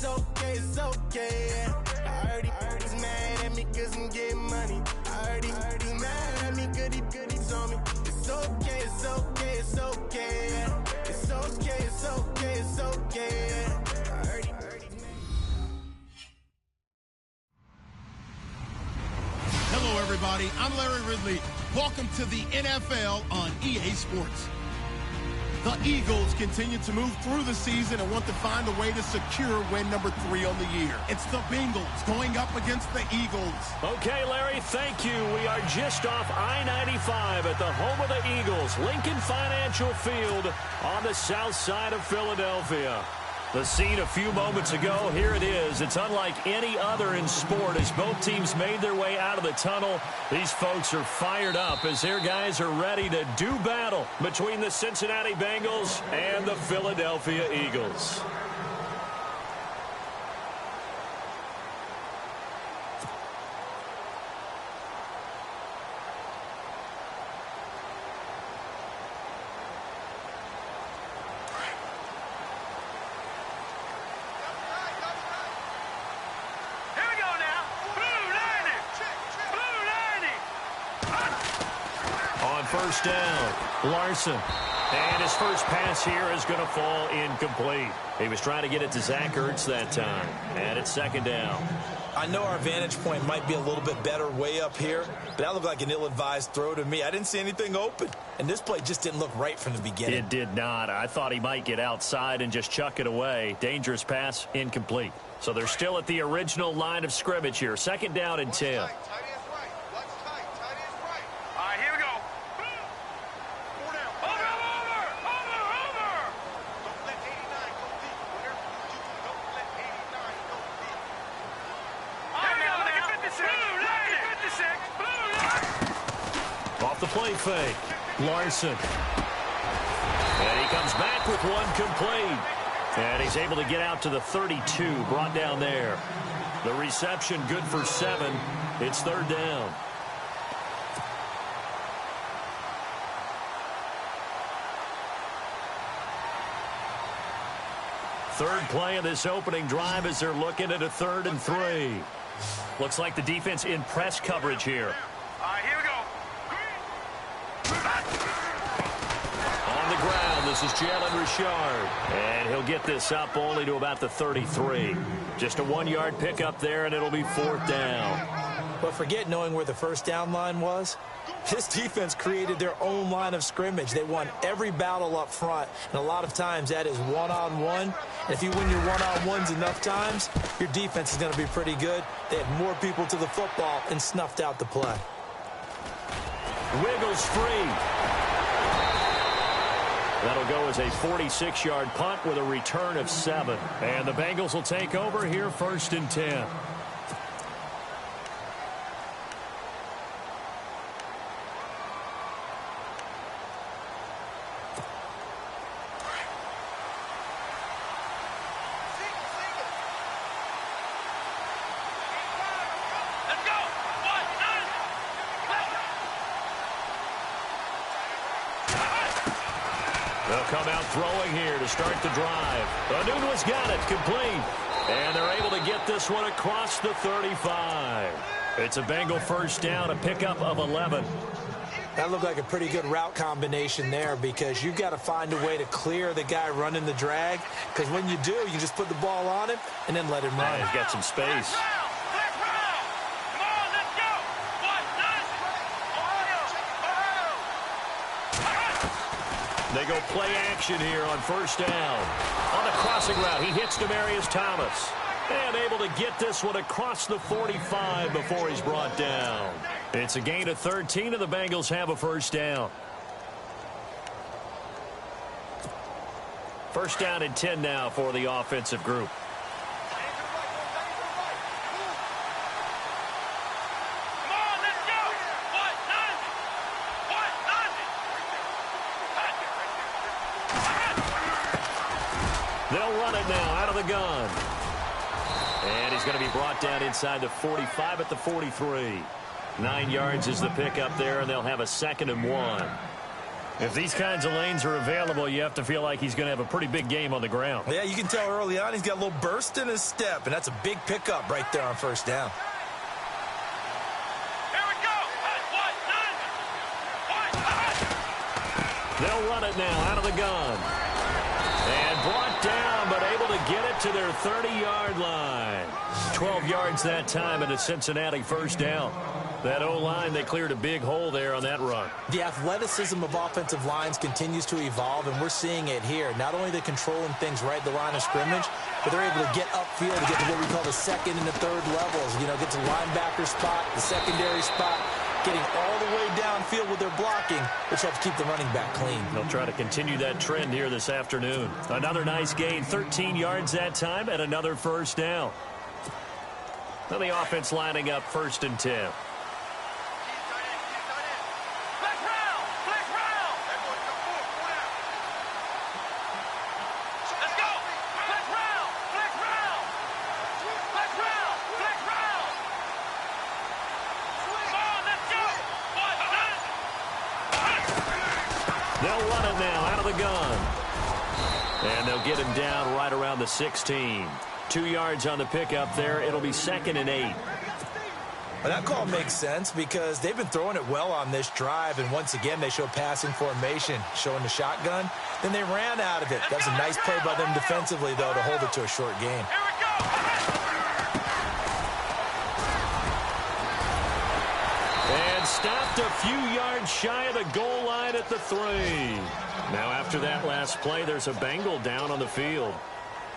it's okay, it's okay, yeah. I heard he's mad at me cause I'm getting money. I heard he's mad at me cause he told me it's okay, it's okay, it's okay, yeah. It's okay, it's okay, it's okay, yeah. I heard he's mad. Hello, everybody. I'm Larry Ridley. Welcome to the NFL on EA Sports. The Eagles continue to move through the season and want to find a way to secure win number 3 on the year. It's the Bengals going up against the Eagles. Okay, Larry, thank you. We are just off I-95 at the home of the Eagles, Lincoln Financial Field on the south side of Philadelphia. The scene a few moments ago, here it is. It's unlike any other in sport as both teams made their way out of the tunnel. These folks are fired up as their guys are ready to do battle between the Cincinnati Bengals and the Philadelphia Eagles. First down, Larson. And his first pass here is going to fall incomplete. He was trying to get it to Zach Ertz that time. And it's second down. I know our vantage point might be a little bit better way up here, but that looked like an ill-advised throw to me. I didn't see anything open. And this play just didn't look right from the beginning. It did not. I thought he might get outside and just chuck it away. Dangerous pass, incomplete. So they're still at the original line of scrimmage here. Second down and 10. Off the play fake, Larson. And he comes back with one complete. And he's able to get out to the 32, brought down there. The reception good for 7. It's third down. Third play of this opening drive as they're looking at a 3rd and 3. Looks like the defense in press coverage here. Here we go. On the ground, this is Jalen Richard. And he'll get this up only to about the 33. Just a 1-yard pickup there, and it'll be 4th down. But forget knowing where the first down line was. This defense created their own line of scrimmage. They won every battle up front, and a lot of times that is one-on-one. And if you win your one-on-ones enough times, your defense is going to be pretty good. They had more people to the football and snuffed out the play. Wiggles free. That'll go as a 46-yard punt with a return of 7. And the Bengals will take over here 1st and 10. They'll come out throwing here to start the drive. Anunua's got it, complete. And they're able to get this one across the 35. It's a Bengal first down, a pickup of 11. That looked like a pretty good route combination there because you've got to find a way to clear the guy running the drag. Because when you do, you just put the ball on him and then let him run. He's got some space. They go play action here on first down. On the crossing route, he hits Demaryius Thomas. And able to get this one across the 45 before he's brought down. It's a gain of 13, and the Bengals have a first down. First down and 10 now for the offensive group. They'll run it now out of the gun. And he's going to be brought down inside the 45 at the 43. 9 yards is the pickup there, and they'll have a 2nd and 1. If these kinds of lanes are available, you have to feel like he's going to have a pretty big game on the ground. Yeah, you can tell early on he's got a little burst in his step, and that's a big pickup right there on first down. Here we go. They'll run it now out of the gun. And brought down, but able to get it to their 30-yard line. 12 yards that time and a Cincinnati first down. That O-line, they cleared a big hole there on that run. The athleticism of offensive lines continues to evolve, and we're seeing it here. Not only they're controlling things right at the line of scrimmage, but they're able to get upfield to get to what we call the second and the third levels. You know, get to linebacker spot, the secondary spot, getting all the way downfield with their blocking, which helps keep the running back clean. They'll try to continue that trend here this afternoon. Another nice gain, 13 yards that time, and another first down. Now the offense lining up 1st and 10. They'll run it now out of the gun. And they'll get him down right around the 16. 2 yards on the pickup there. It'll be 2nd and 8. Well, that call makes sense because they've been throwing it well on this drive, and once again they show passing formation, showing the shotgun. Then they ran out of it. That was a nice play by them defensively, though, to hold it to a short gain. And stopped a few yards shy of the goal line at the 3. Now after that last play, there's a Bengal down on the field.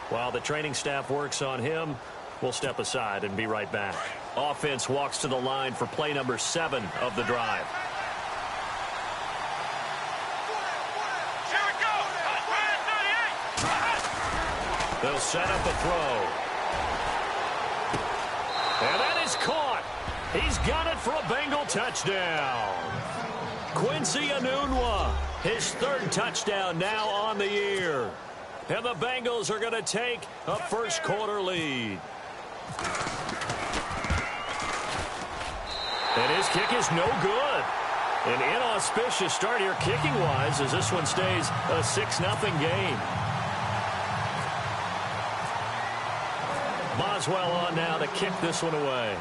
While the training staff works on him, we'll step aside and be right back. Offense walks to the line for play number 7 of the drive. They'll set up a throw. And that is caught. He's got it for a Bengal touchdown. Quincy Enunwa, his 3rd touchdown now on the year. And the Bengals are going to take a first-quarter lead. And his kick is no good. An inauspicious start here kicking-wise as this one stays a 6-0 game. Boswell on now to kick this one away.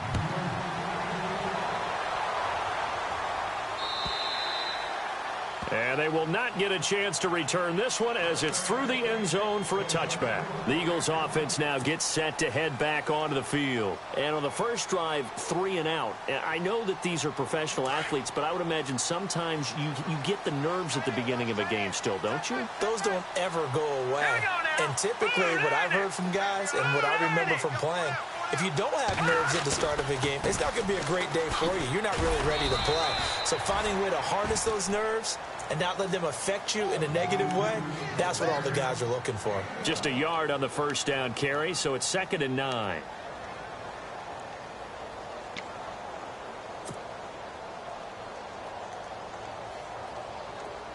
And they will not get a chance to return this one as it's through the end zone for a touchback. The Eagles offense now gets set to head back onto the field. And on the first drive, 3 and out. I know that these are professional athletes, but I would imagine sometimes you get the nerves at the beginning of a game still, don't you? Those don't ever go away. And typically what I've heard from guys and what I remember from playing, if you don't have nerves at the start of a game, it's not going to be a great day for you. You're not really ready to play. So finding a way to harness those nerves and not let them affect you in a negative way, that's what all the guys are looking for. Just a yard on the first down carry, so it's 2nd and 9.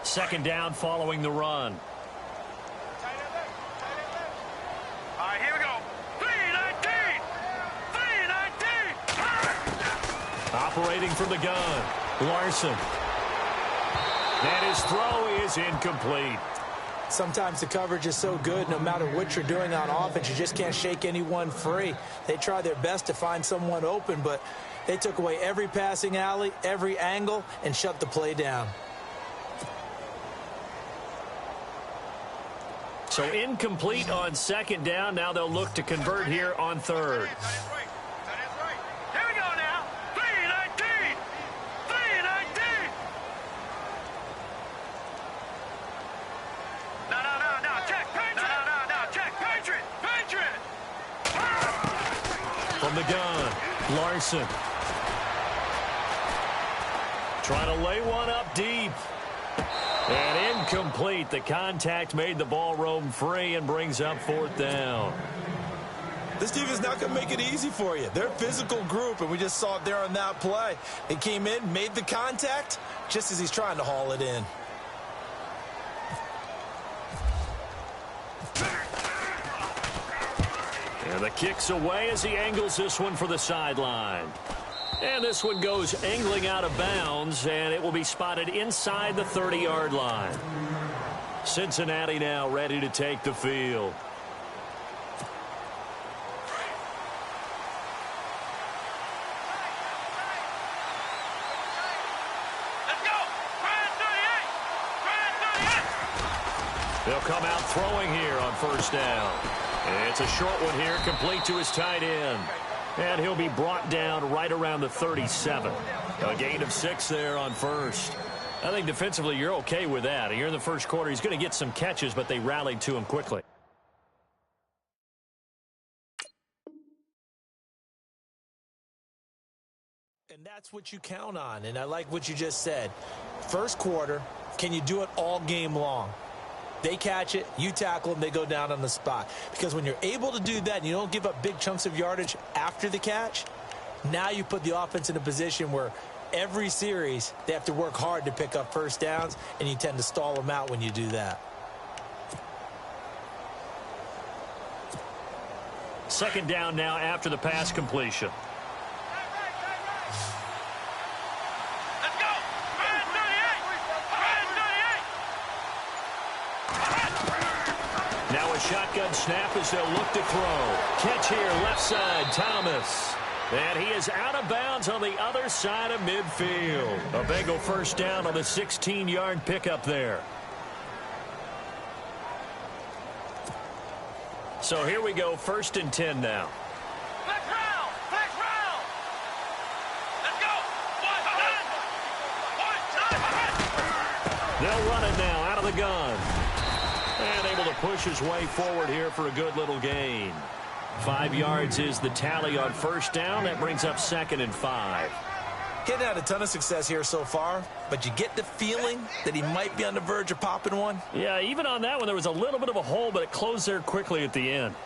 Second down following the run. All right, here we go. 3-19. Operating from the gun, Larson. And his throw is incomplete. Sometimes the coverage is so good, no matter what you're doing on offense, you just can't shake anyone free. They try their best to find someone open, but they took away every passing alley, every angle, and shut the play down. So incomplete on second down. Now they'll look to convert here on 3rd. Here we go now. 3-19. 3-19. No. Check. Patriot. No. Check. Patriot. From the gun, Larson. Trying to lay one up deep. And incomplete. The contact made the ball roam free and brings up 4th down. This team is not going to make it easy for you. They're a physical group, and we just saw it there on that play. He came in, made the contact, just as he's trying to haul it in. And the kick's away as he angles this one for the sideline. And this one goes angling out of bounds, and it will be spotted inside the 30-yard line. Cincinnati now ready to take the field. They'll come out throwing here on first down. It's a short one here, complete to his tight end. And he'll be brought down right around the 37. A gain of 6 there on first. I think defensively you're okay with that. Here in the first quarter, he's going to get some catches, but they rallied to him quickly. And that's what you count on, and I like what you just said. First quarter, can you do it all game long? They catch it, you tackle them, they go down on the spot. Because when you're able to do that and you don't give up big chunks of yardage after the catch, now you put the offense in a position where every series they have to work hard to pick up first downs, and you tend to stall them out when you do that. Second down now after the pass completion. Now a shotgun snap as they'll look to throw. Catch here, left side, Thomas. And he is out of bounds on the other side of midfield. A Bengal first down on the 16-yard pickup there. So here we go, 1st and 10 now. Flex round! Flex round! Let's go! They'll run it now out of the gun. And able to push his way forward here for a good little gain. 5 yards is the tally on first down. That brings up 2nd and 5. Getting had a ton of success here so far, but you get the feeling that he might be on the verge of popping one. Yeah, even on that one, there was a little bit of a hole, but it closed there quickly at the end.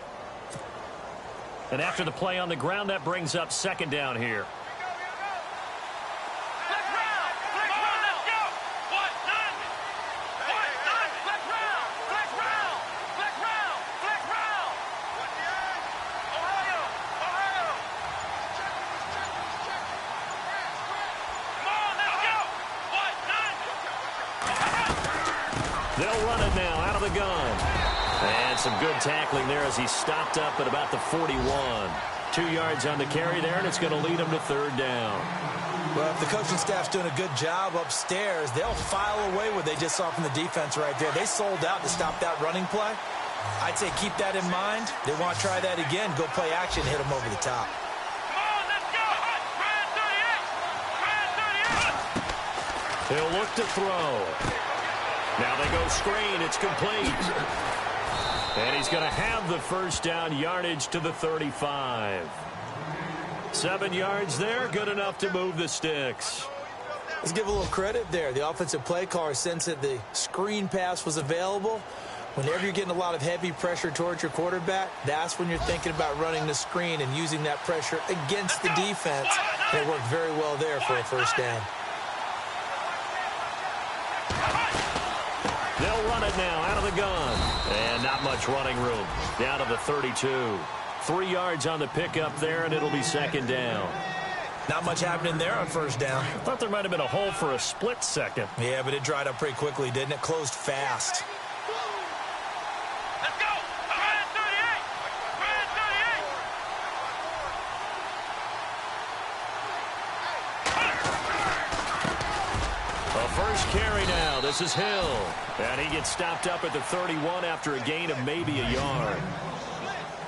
And after the play on the ground, that brings up 2nd down here. They'll run it now out of the gun. And some good tackling there as he stopped up at about the 41. 2 yards on the carry there, and it's going to lead him to 3rd down. Well, if the coaching staff's doing a good job upstairs, they'll file away what they just saw from the defense right there. They sold out to stop that running play. I'd say keep that in mind. They want to try that again. Go play action, hit them over the top. He'll look to throw. Now they go screen. It's complete. And he's going to have the first down, yardage to the 35. 7 yards there, good enough to move the sticks. Let's give a little credit there. The offensive play caller sensed that the screen pass was available. Whenever you're getting a lot of heavy pressure towards your quarterback, that's when you're thinking about running the screen and using that pressure against the defense. And it worked very well there for a first down. They'll run it now out of the gun. And not much running room. Down to the 32. 3 yards on the pickup there, and it'll be 2nd down. Not much happening there on first down. I thought there might have been a hole for a split second. Yeah, but it dried up pretty quickly, didn't it? Closed fast. Let's go! 38! A first carry now. This is Hill. And he gets stopped up at the 31 after a gain of maybe a yard.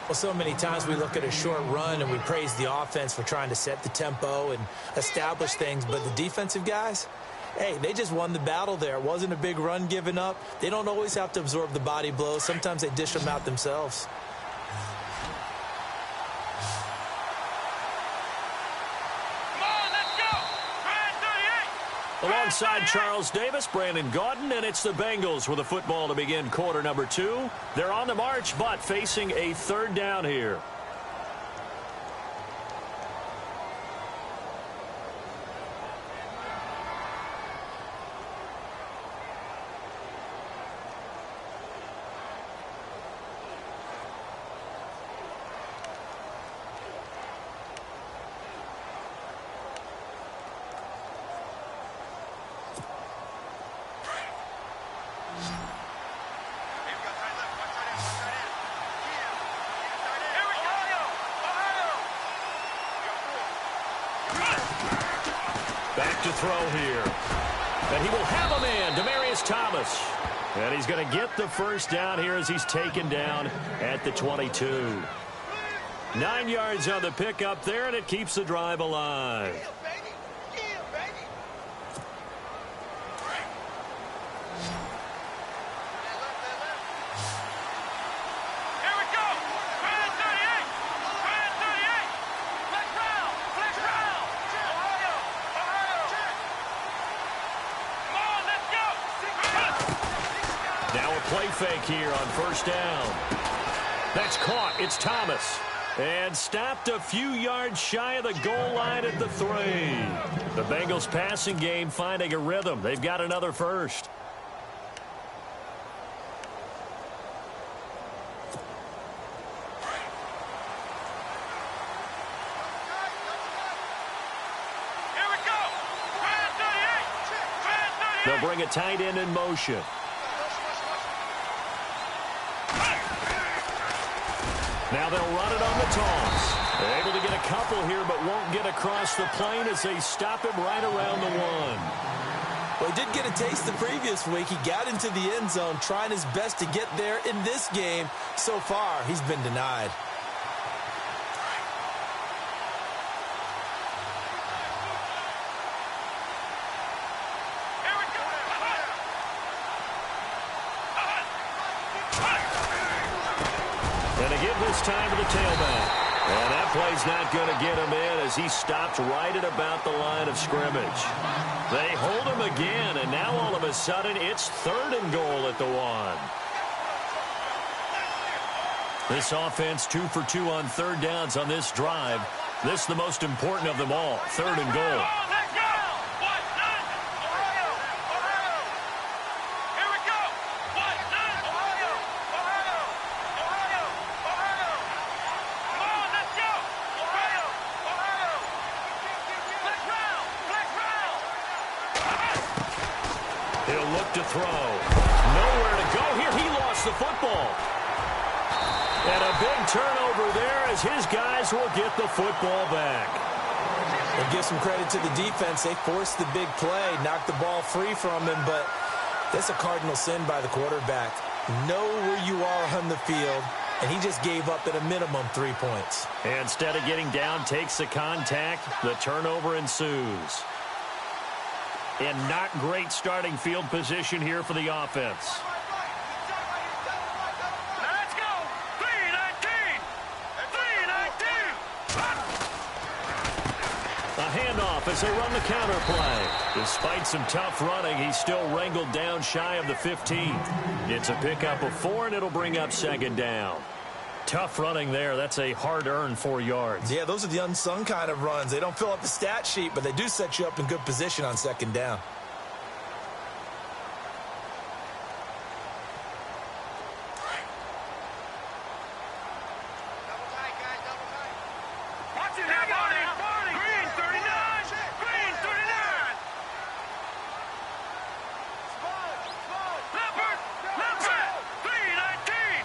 Well, so many times we look at a short run and we praise the offense for trying to set the tempo and establish things, but the defensive guys, hey, they just won the battle there. It wasn't a big run given up. They don't always have to absorb the body blows. Sometimes they dish them out themselves. Alongside Charles Davis, Brandon Gaudin, and it's the Bengals with the football to begin quarter number 2. They're on the march, but facing a 3rd down here. Back to throw here. And he will have a man, Demaryius Thomas. And he's going to get the first down here as he's taken down at the 22. 9 yards on the pickup there, and it keeps the drive alive. Play fake here on first down. That's caught. It's Thomas. And stopped a few yards shy of the goal line at the 3. The Bengals passing game finding a rhythm. They've got another first. Here we go. They'll bring a tight end in motion. Now they'll run it on the toss. They're able to get a couple here, but won't get across the plane as they stop him right around the 1. Well, he did get a taste the previous week. He got into the end zone trying his best to get there in this game. So far, he's been denied. This time to the tailback. And that play's not going to get him in as he stopped right at about the line of scrimmage. They hold him again, and now all of a sudden it's 3rd and goal at the 1. This offense 2 for 2 on 3rd downs on this drive. This is the most important of them all, 3rd and goal. To throw. Nowhere to go here. He lost the football. And a big turnover there as his guys will get the football back. We'll give some credit to the defense. They forced the big play, knocked the ball free from him, but that's a cardinal sin by the quarterback. Know where you are on the field, and he just gave up at a minimum 3 points. And instead of getting down, takes the contact. The turnover ensues. And not great starting field position here for the offense. Let's go. 3-19. 3-19. A handoff as they run the counter play. Despite some tough running, he's still wrangled down shy of the 15. It's a pickup of 4, and it'll bring up 2nd down. Tough running there. That's a hard-earned 4 yards. Yeah, those are the unsung kind of runs. They don't fill up the stat sheet, but they do set you up in good position on 2nd down. Watch it now, Marty. Green 39. Green 39. Leopard. Leopard. 3-19.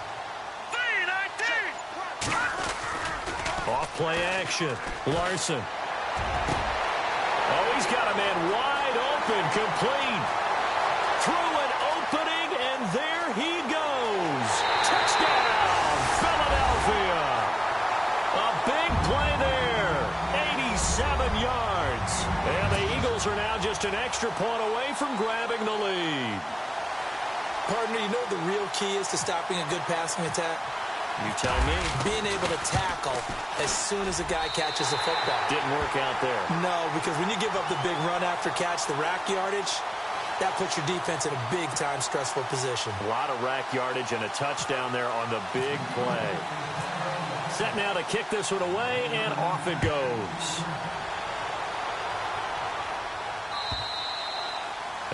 3-19. Off play action. Larson. Oh, he's got a man wide open, complete. Through an opening, and there he goes. Touchdown, Philadelphia. A big play there. 87 yards. And the Eagles are now just an extra point away from grabbing the lead. Partner, you know the real key is to stopping a good passing attack? You tell me. Being able to tackle as soon as a guy catches a football. Didn't work out there. No, because when you give up the big run after catch, the rack yardage, that puts your defense in a big-time stressful position. A lot of rack yardage and a touchdown there on the big play. Set now to kick this one away, and off it goes.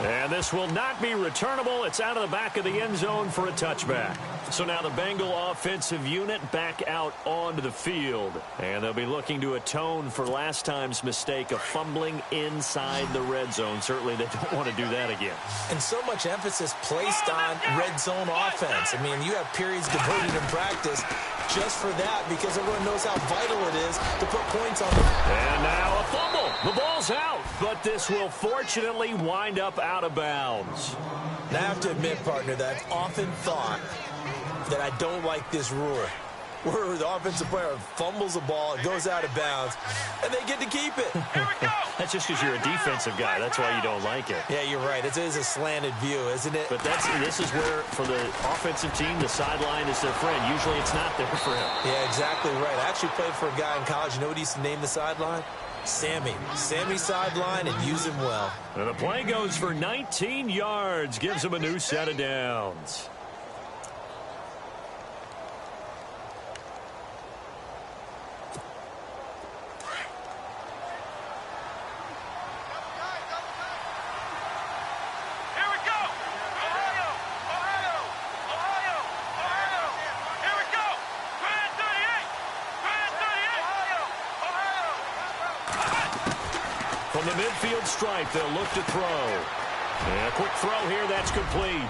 And this will not be returnable. It's out of the back of the end zone for a touchback. So now the Bengal offensive unit back out onto the field. And they'll be looking to atone for last time's mistake of fumbling inside the red zone. Certainly they don't want to do that again. And so much emphasis placed on red zone offense. I mean, you have periods devoted in practice just for that because everyone knows how vital it is to put points on them. And now a fumble. The ball's out, but this will fortunately wind up out of bounds. And I have to admit, partner, that I've often thought that I don't like this rule where the offensive player fumbles the ball, it goes out of bounds, and they get to keep it. That's just because you're a defensive guy. That's why you don't like it. Yeah, you're right. It is a slanted view, isn't it? But this is where, for the offensive team, the sideline is their friend. Usually it's not there for him. Yeah, exactly right. I actually played for a guy in college. You know what he used to name the sideline? Sammy. Sammy sideline, and use him well. And the play goes for 19 yards. Gives him a new set of downs. From the midfield stripe, they'll look to throw. And a quick throw here, that's complete.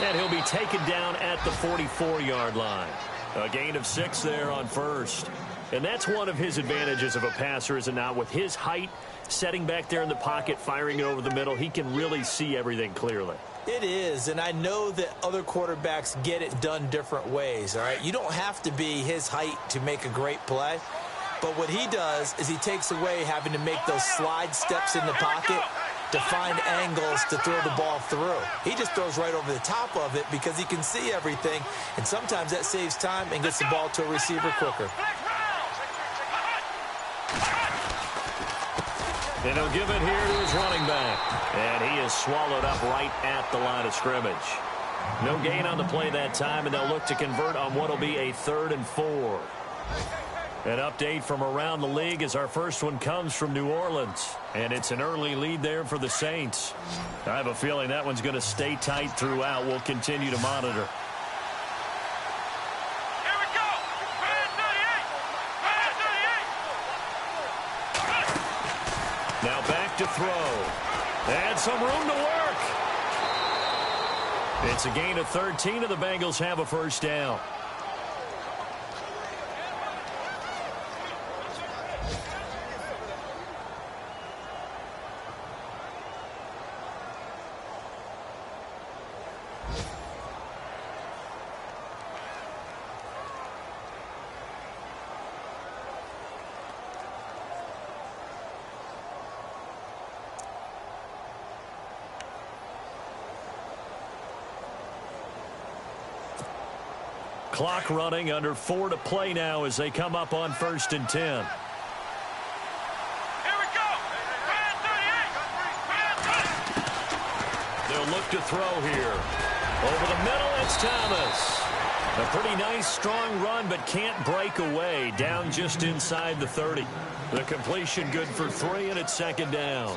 And he'll be taken down at the 44-yard line. A gain of 6 there on first. And that's one of his advantages of a passer, is it not? With his height, setting back there in the pocket, firing it over the middle, he can really see everything clearly. It is, and I know that other quarterbacks get it done different ways, all right? You don't have to be his height to make a great play. But what he does is he takes away having to make those slide steps in the pocket to find angles to throw the ball through. He just throws right over the top of it because he can see everything, and sometimes that saves time and gets the ball to a receiver quicker. And he'll give it here to his running back. And he is swallowed up right at the line of scrimmage. No gain on the play that time, and they'll look to convert on what will be a 3rd and 4. An update from around the league as our first one comes from New Orleans. And it's an early lead there for the Saints. I have a feeling that one's going to stay tight throughout. We'll continue to monitor. Here we go. Now back to throw. And some room to work. It's a gain of 13, and the Bengals have a first down. Clock running, under 4 to play now as they come up on 1st and 10. Here we go. They'll look to throw here. Over the middle, it's Thomas. A pretty nice, strong run, but can't break away. Down just inside the 30. The completion good for 3, and it's 2nd down.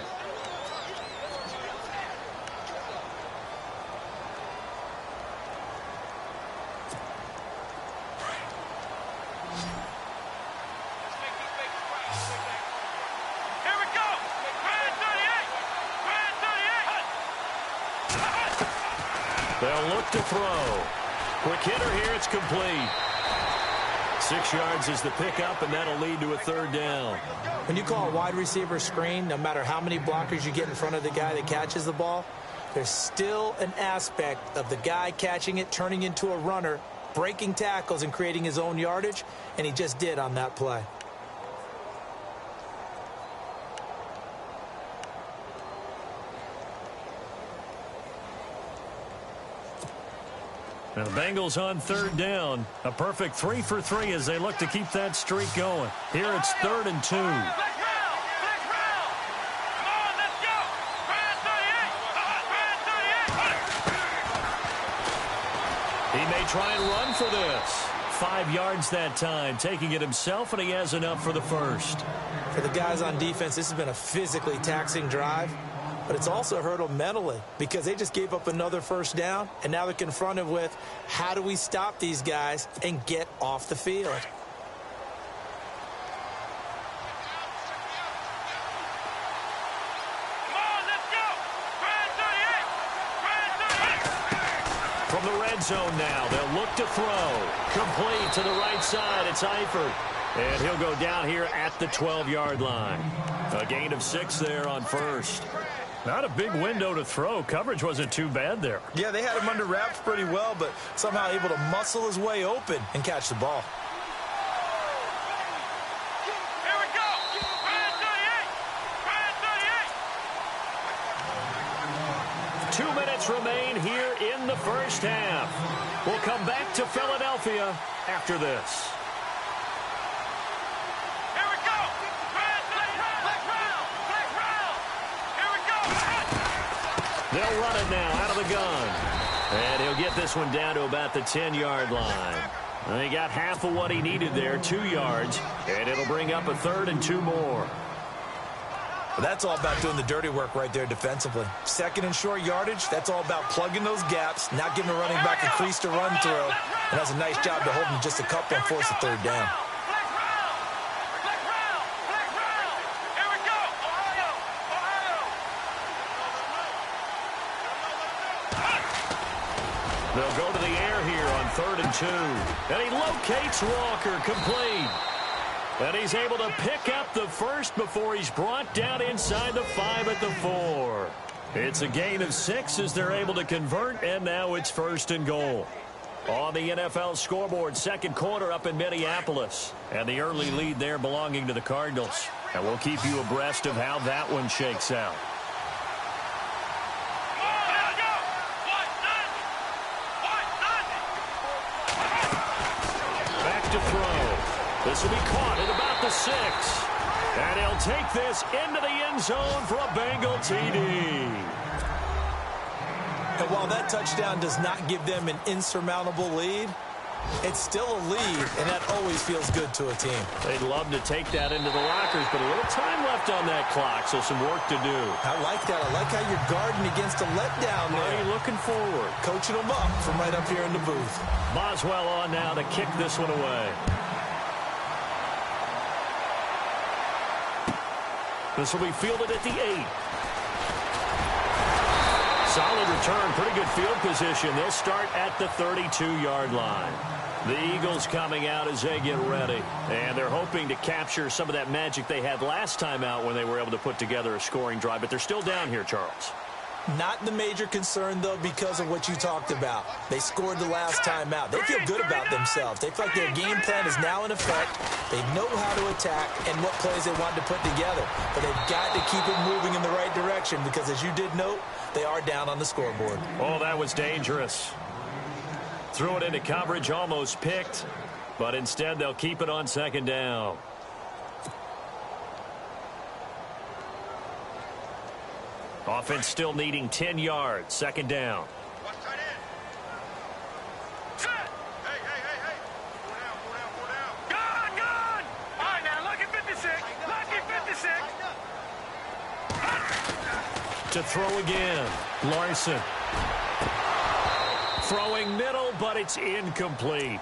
They'll look to throw. Quick hitter here, it's complete. 6 yards is the pickup, and that'll lead to a 3rd down. When you call a wide receiver screen, no matter how many blockers you get in front of the guy that catches the ball, there's still an aspect of the guy catching it, turning into a runner, breaking tackles and creating his own yardage, and he just did on that play. Now the Bengals on 3rd down. A perfect 3 for 3 as they look to keep that streak going. Here it's 3rd and 2. He may try and run for this. 5 yards that time, taking it himself, and he has enough for the first. For the guys on defense, this has been a physically taxing drive. but it's also hurt them mentally because they just gave up another first down, and now they're confronted with, how do we stop these guys and get off the field? From the red zone now, they'll look to throw. Complete to the right side. It's Eifert. And he'll go down here at the 12-yard line. A gain of 6 there on first. Not a big window to throw. Coverage wasn't too bad there. Yeah, they had him under wraps pretty well, but somehow able to muscle his way open and catch the ball. Here we go. Brand 38. 2 minutes remain here in the first half. We'll come back to Philadelphia after this. Here we go. Here we go. They'll run it now out of the gun. And he'll get this one down to about the 10-yard line. And he got half of what he needed there, 2 yards. And it'll bring up a 3rd and 2 more. But that's all about doing the dirty work right there defensively. 2nd and short yardage, that's all about plugging those gaps, not giving a running back a crease to run through. And that's a nice job to hold him just a couple and force a 3rd down. Here we go. Ohio. They'll go to the air here on 3rd and 2. And he locates Walker, complete. And he's able to pick up the first before he's brought down inside the 5 at the 4. It's a gain of 6 as they're able to convert, and now it's 1st and goal. On the NFL scoreboard, 2nd quarter up in Minneapolis. And the early lead there belonging to the Cardinals. And we'll keep you abreast of how that one shakes out. Back to throw. This will be caught at about the 6. And he'll take this into the end zone for a Bengal TD. And while that touchdown does not give them an insurmountable lead, it's still a lead, and that always feels good to a team. They'd love to take that into the lockers, but a little time left on that clock, so some work to do. I like that. I like how you're guarding against a letdown there. Are you looking forward? Coaching them up from right up here in the booth. Boswell on now to kick this one away. This will be fielded at the 8. Solid return, pretty good field position. They'll start at the 32-yard line. The Eagles coming out as they get ready. And they're hoping to capture some of that magic they had last time out when they were able to put together a scoring drive. But they're still down here, Charles. Not the major concern, though, because of what you talked about. They scored the last time out. They feel good about themselves. They feel like their game plan is now in effect. They know how to attack and what plays they want to put together. But they've got to keep it moving in the right direction because, as you did note, they are down on the scoreboard. Oh, that was dangerous. Threw it into coverage, almost picked. But instead, they'll keep it on 2nd down. Offense still needing 10 yards. 2nd down. Watch tight end. Set. Hey. Pull down. Gun. All right, now, lucky 56. Lucky 56. To throw again. Larson. Throwing middle, but it's incomplete.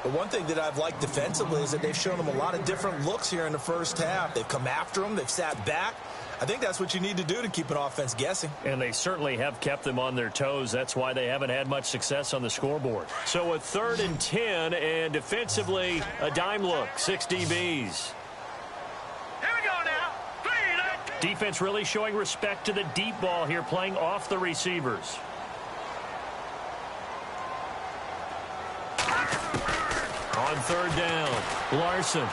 The one thing that I've liked defensively is that they've shown them a lot of different looks here in the first half. They've come after them. They've sat back. I think that's what you need to do to keep an offense guessing. And they certainly have kept them on their toes. That's why they haven't had much success on the scoreboard. So a 3rd and 10, and defensively, a dime look. 6 DBs. Here we go now. 3. Defense really showing respect to the deep ball here, playing off the receivers. On 3rd down, Larson.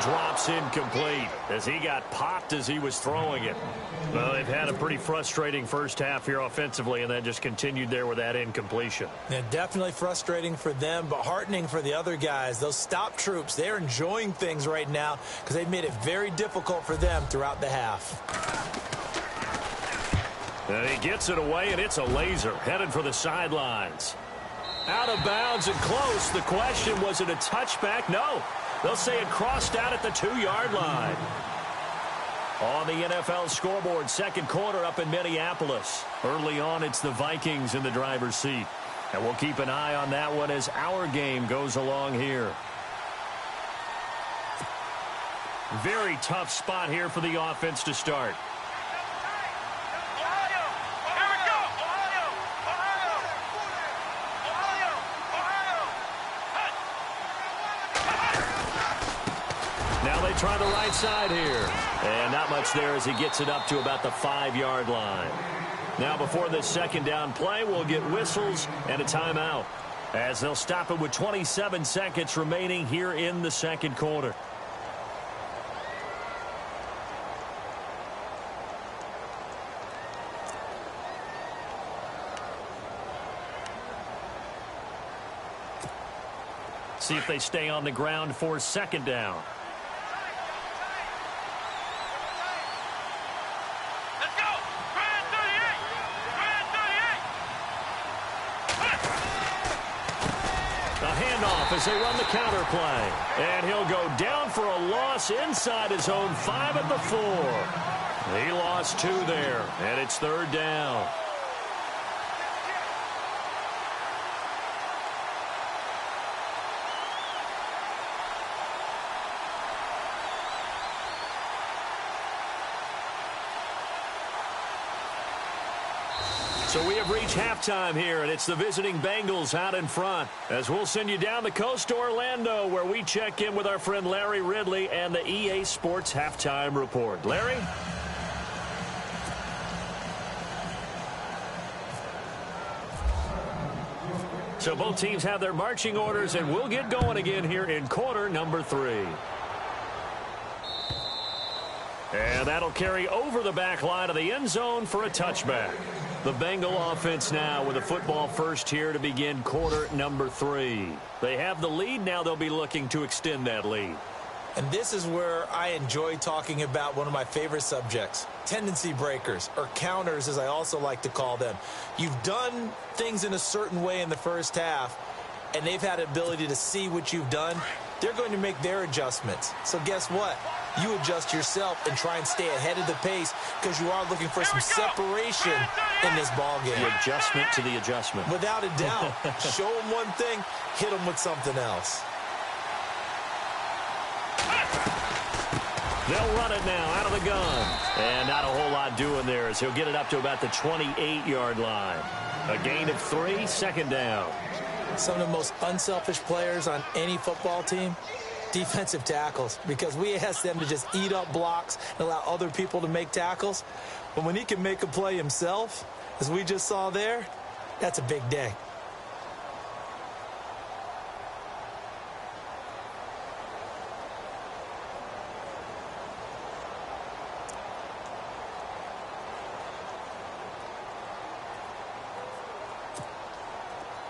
Drops incomplete as he got popped as he was throwing it. Well, they've had a pretty frustrating first half here offensively, and then just continued there with that incompletion. Yeah, definitely frustrating for them, but heartening for the other guys. Those stop troops, they're enjoying things right now because they've made it very difficult for them throughout the half. And he gets it away, and it's a laser headed for the sidelines. Out of bounds and close. The question, was it a touchback? No. They'll say it crossed out at the 2-yard line. On the NFL scoreboard, second quarter up in Minneapolis. Early on, it's the Vikings in the driver's seat. And we'll keep an eye on that one as our game goes along here. Very tough spot here for the offense to start. Now they try the right side here. And not much there as he gets it up to about the 5-yard line. Now before this second down play, we'll get whistles and a timeout, as they'll stop it with 27 seconds remaining here in the second quarter. See if they stay on the ground for second down. As they run the counter play. And he'll go down for a loss inside his own 5 at the 4. He lost 2 there, and it's third down. So we have reached halftime here, and it's the visiting Bengals out in front. As we'll send you down the coast to Orlando, where we check in with our friend Larry Ridley and the EA Sports Halftime Report. Larry? So both teams have their marching orders, and we'll get going again here in quarter number 3. And that'll carry over the back line of the end zone for a touchback. The Bengal offense now with a football first here to begin quarter number 3. They have the lead. Now they'll be looking to extend that lead. And this is where I enjoy talking about one of my favorite subjects, tendency breakers, or counters as I also like to call them. You've done things in a certain way in the first half, and they've had the ability to see what you've done. They're going to make their adjustments. So guess what? You adjust yourself and try and stay ahead of the pace because you are looking for some separation in this ball game. The adjustment to the adjustment. Without a doubt. Show them one thing, hit them with something else. They'll run it now out of the gun. And not a whole lot doing there as he'll get it up to about the 28-yard line. A gain of 3, second down. Some of the most unselfish players on any football team, defensive tackles, because we ask them to just eat up blocks and allow other people to make tackles. But when he can make a play himself, as we just saw there, that's a big day.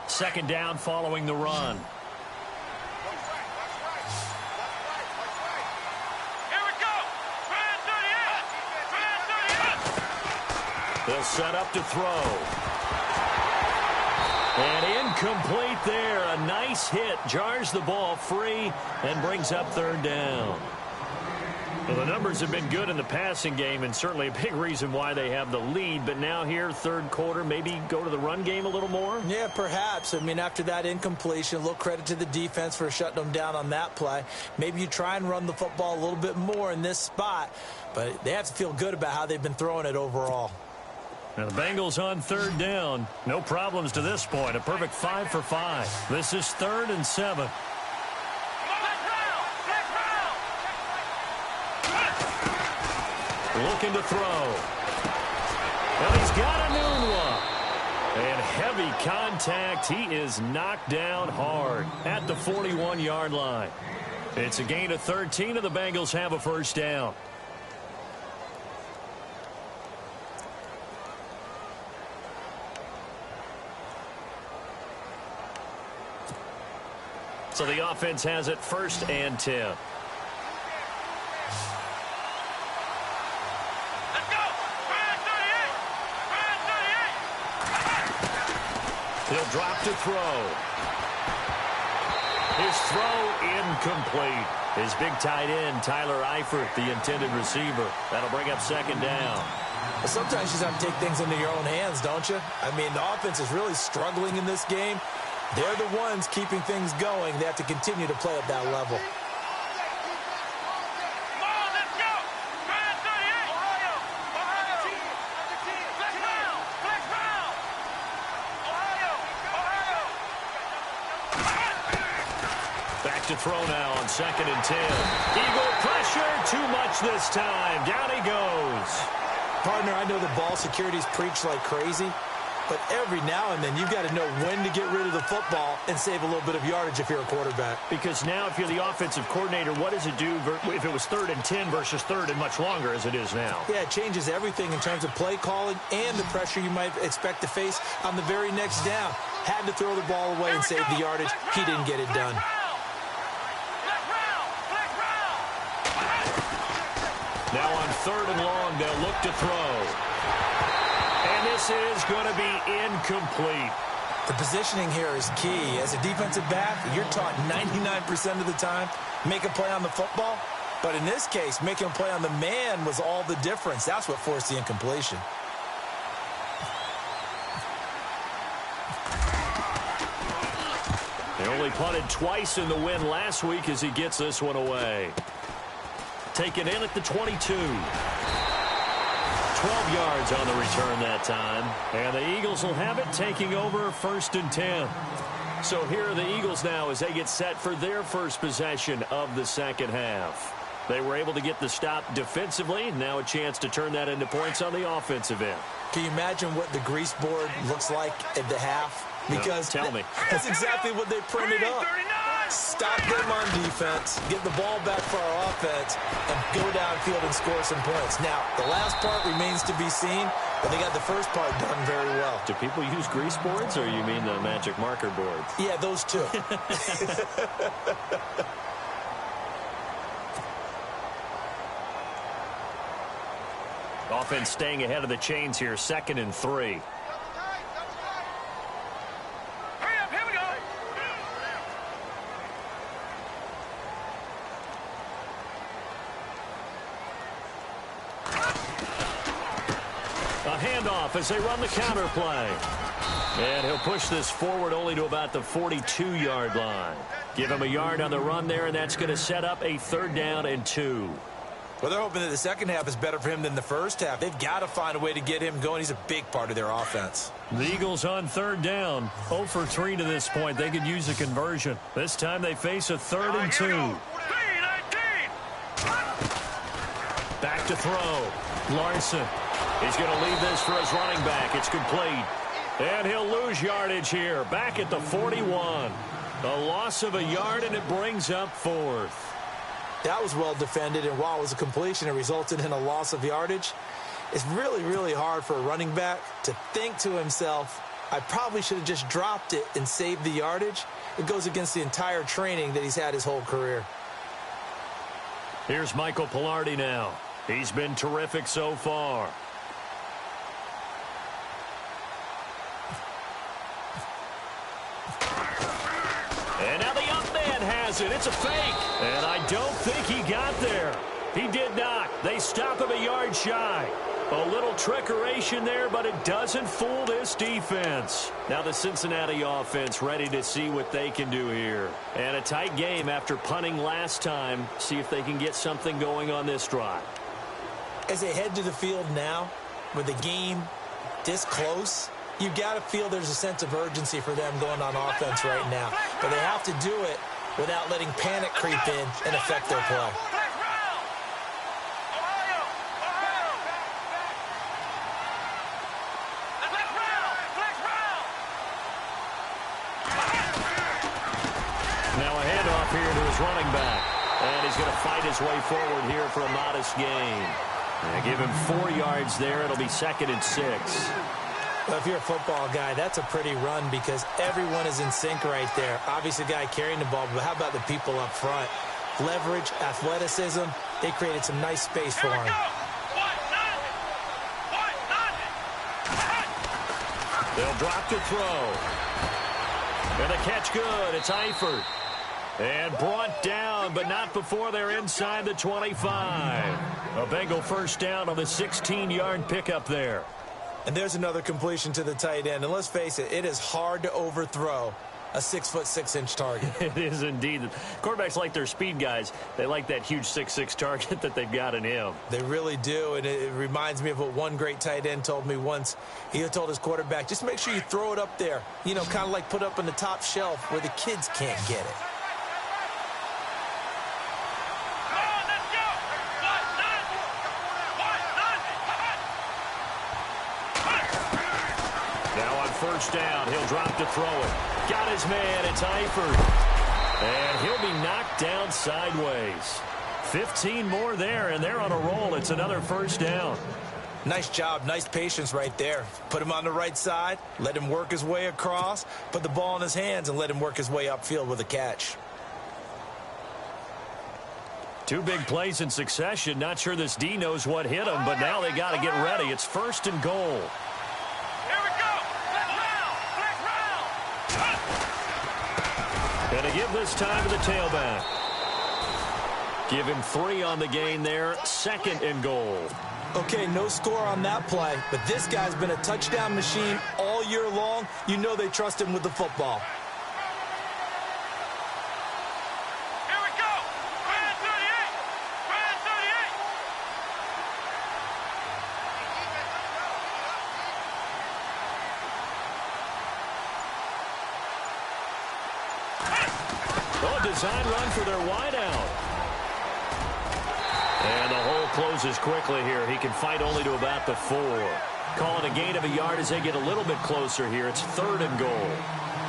Second down following the run. They'll set up to throw. And incomplete there. A nice hit. Jars the ball free and brings up third down. Well, the numbers have been good in the passing game and certainly a big reason why they have the lead. But now here, third quarter, maybe go to the run game a little more? Yeah, perhaps. I mean, after that incompletion, a little credit to the defense for shutting them down on that play. Maybe you try and run the football a little bit more in this spot. But they have to feel good about how they've been throwing it overall. Now the Bengals on third down. No problems to this point. A perfect 5 for 5. This is 3rd and 7. Looking to throw. And he's got a new one. And heavy contact. He is knocked down hard at the 41-yard line. It's a gain of 13, and the Bengals have a first down. So the offense has it 1st and 10. He'll drop to throw. His throw incomplete. His big tight end, Tyler Eifert, the intended receiver. That'll bring up second down. Well, sometimes you just have to take things into your own hands, don't you? I mean, the offense is really struggling in this game. They're the ones keeping things going. They have to continue to play at that level. Back to throw now on 2nd and 10. Eagle pressure, too much this time. Down he goes. Partner, I know the ball security's preached like crazy, but every now and then you've got to know when to get rid of the football and save a little bit of yardage if you're a quarterback. Because now if you're the offensive coordinator, what does it do if it was 3rd and 10 versus 3rd and much longer as it is now? Yeah, it changes everything in terms of play calling and the pressure you might expect to face on the very next down. Had to throw the ball away and save the yardage. He didn't get it done. Now on 3rd and long, they'll look to throw. And this is going to be incomplete. The positioning here is key. As a defensive back, you're taught 99% of the time, make a play on the football. But in this case, making a play on the man was all the difference. That's what forced the incompletion. They only punted twice in the win last week as he gets this one away. Taken in at the 22. 12 yards on the return that time. And the Eagles will have it, taking over 1st and 10. So here are the Eagles now as they get set for their first possession of the second half. They were able to get the stop defensively. Now a chance to turn that into points on the offensive end. Can you imagine what the grease board looks like at the half? Because no, tell me. That's exactly what they printed up. Stop them on defense, get the ball back for our offense, and go downfield and score some points. Now, the last part remains to be seen, but they got the first part done very well. Do people use grease boards, or you mean the magic marker boards? Yeah, those two. Offense staying ahead of the chains here, 2nd and 3. Handoff as they run the counter play. And he'll push this forward only to about the 42-yard line. Give him a yard on the run there, and that's going to set up a 3rd down and 2. Well, they're hoping that the second half is better for him than the first half. They've got to find a way to get him going. He's a big part of their offense. The Eagles on 3rd down. 0 for 3 to this point. They could use a conversion. This time they face a 3rd and 2. Back to throw. Larson. He's going to leave this for his running back. It's complete. And he'll lose yardage here. Back at the 41. A loss of a yard, and it brings up 4th. That was well defended, and while it was a completion, it resulted in a loss of yardage. It's really, really hard for a running back to think to himself, I probably should have just dropped it and saved the yardage. It goes against the entire training that he's had his whole career. Here's Michael Pilardi now. He's been terrific so far. And now the up man has it. It's a fake. And I don't think he got there. He did not. They stop him a yard shy. A little trickeration there, but it doesn't fool this defense. Now the Cincinnati offense ready to see what they can do here. And a tight game after punting last time. See if they can get something going on this drive. As they head to the field now, with the game this close, you've got to feel there's a sense of urgency for them going on offense right now. But they have to do it without letting panic creep in and affect their play. Now a handoff here to his running back. And he's going to fight his way forward here for a modest gain. And give him 4 yards there. It'll be 2nd and 6. Well, if you're a football guy, that's a pretty run because everyone is in sync right there. Obviously, the guy carrying the ball, but how about the people up front? Leverage, athleticism, they created some nice space for him. They'll drop to throw. And the catch good. It's Eifert. And brought down, but not before they're inside the 25. A Bengal first down on the 16-yard pickup there. And there's another completion to the tight end. And let's face it, it is hard to overthrow a 6'6" target. It is indeed. Quarterbacks like their speed guys. They like that huge 6'6" target that they've got in him. They really do, and it reminds me of what one great tight end told me once. He told his quarterback, just make sure you throw it up there, you know, kind of like put up on the top shelf where the kids can't get it. Now on first down, he'll drop to throw it. Got his man, it's Eifert. And he'll be knocked down sideways. 15 more there, and they're on a roll. It's another first down. Nice job, nice patience right there. Put him on the right side, let him work his way across, put the ball in his hands, and let him work his way upfield with a catch. Two big plays in succession. Not sure this D knows what hit him, but now they got to get ready. It's first and goal. And to give this time to the tailback. Give him 3 on the gain there. Second and goal. Okay, no score on that play, but this guy's been a touchdown machine all year long. You know they trust him with the football. Here we go. Brand 38. Brand 38. Oh, design run for their wideout. And the hole closes quickly here. He can fight only to about the 4. Calling a gain of a yard as they get a little bit closer here. It's third and goal.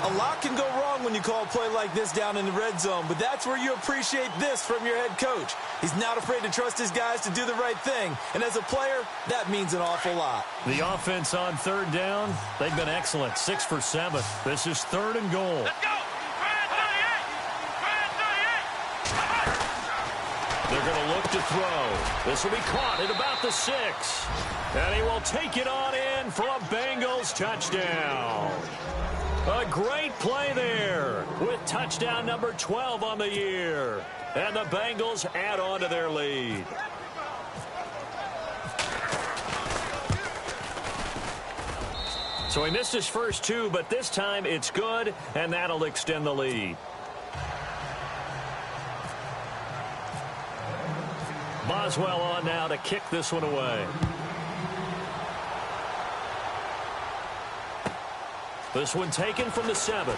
A lot can go wrong when you call a play like this down in the red zone, but that's where you appreciate this from your head coach. He's not afraid to trust his guys to do the right thing, and as a player, that means an awful lot. The offense on third down, they've been excellent. 6 for 7. This is third and goal. Let's go. Brand 38. Brand 38. They're going to look to throw. This will be caught at about the 6. And he will take it on in for a Bengals touchdown. A great play there with touchdown number 12 on the year. And the Bengals add on to their lead. So he missed his first 2, but this time it's good, and that'll extend the lead. Boswell on now to kick this one away. This one taken from the 7.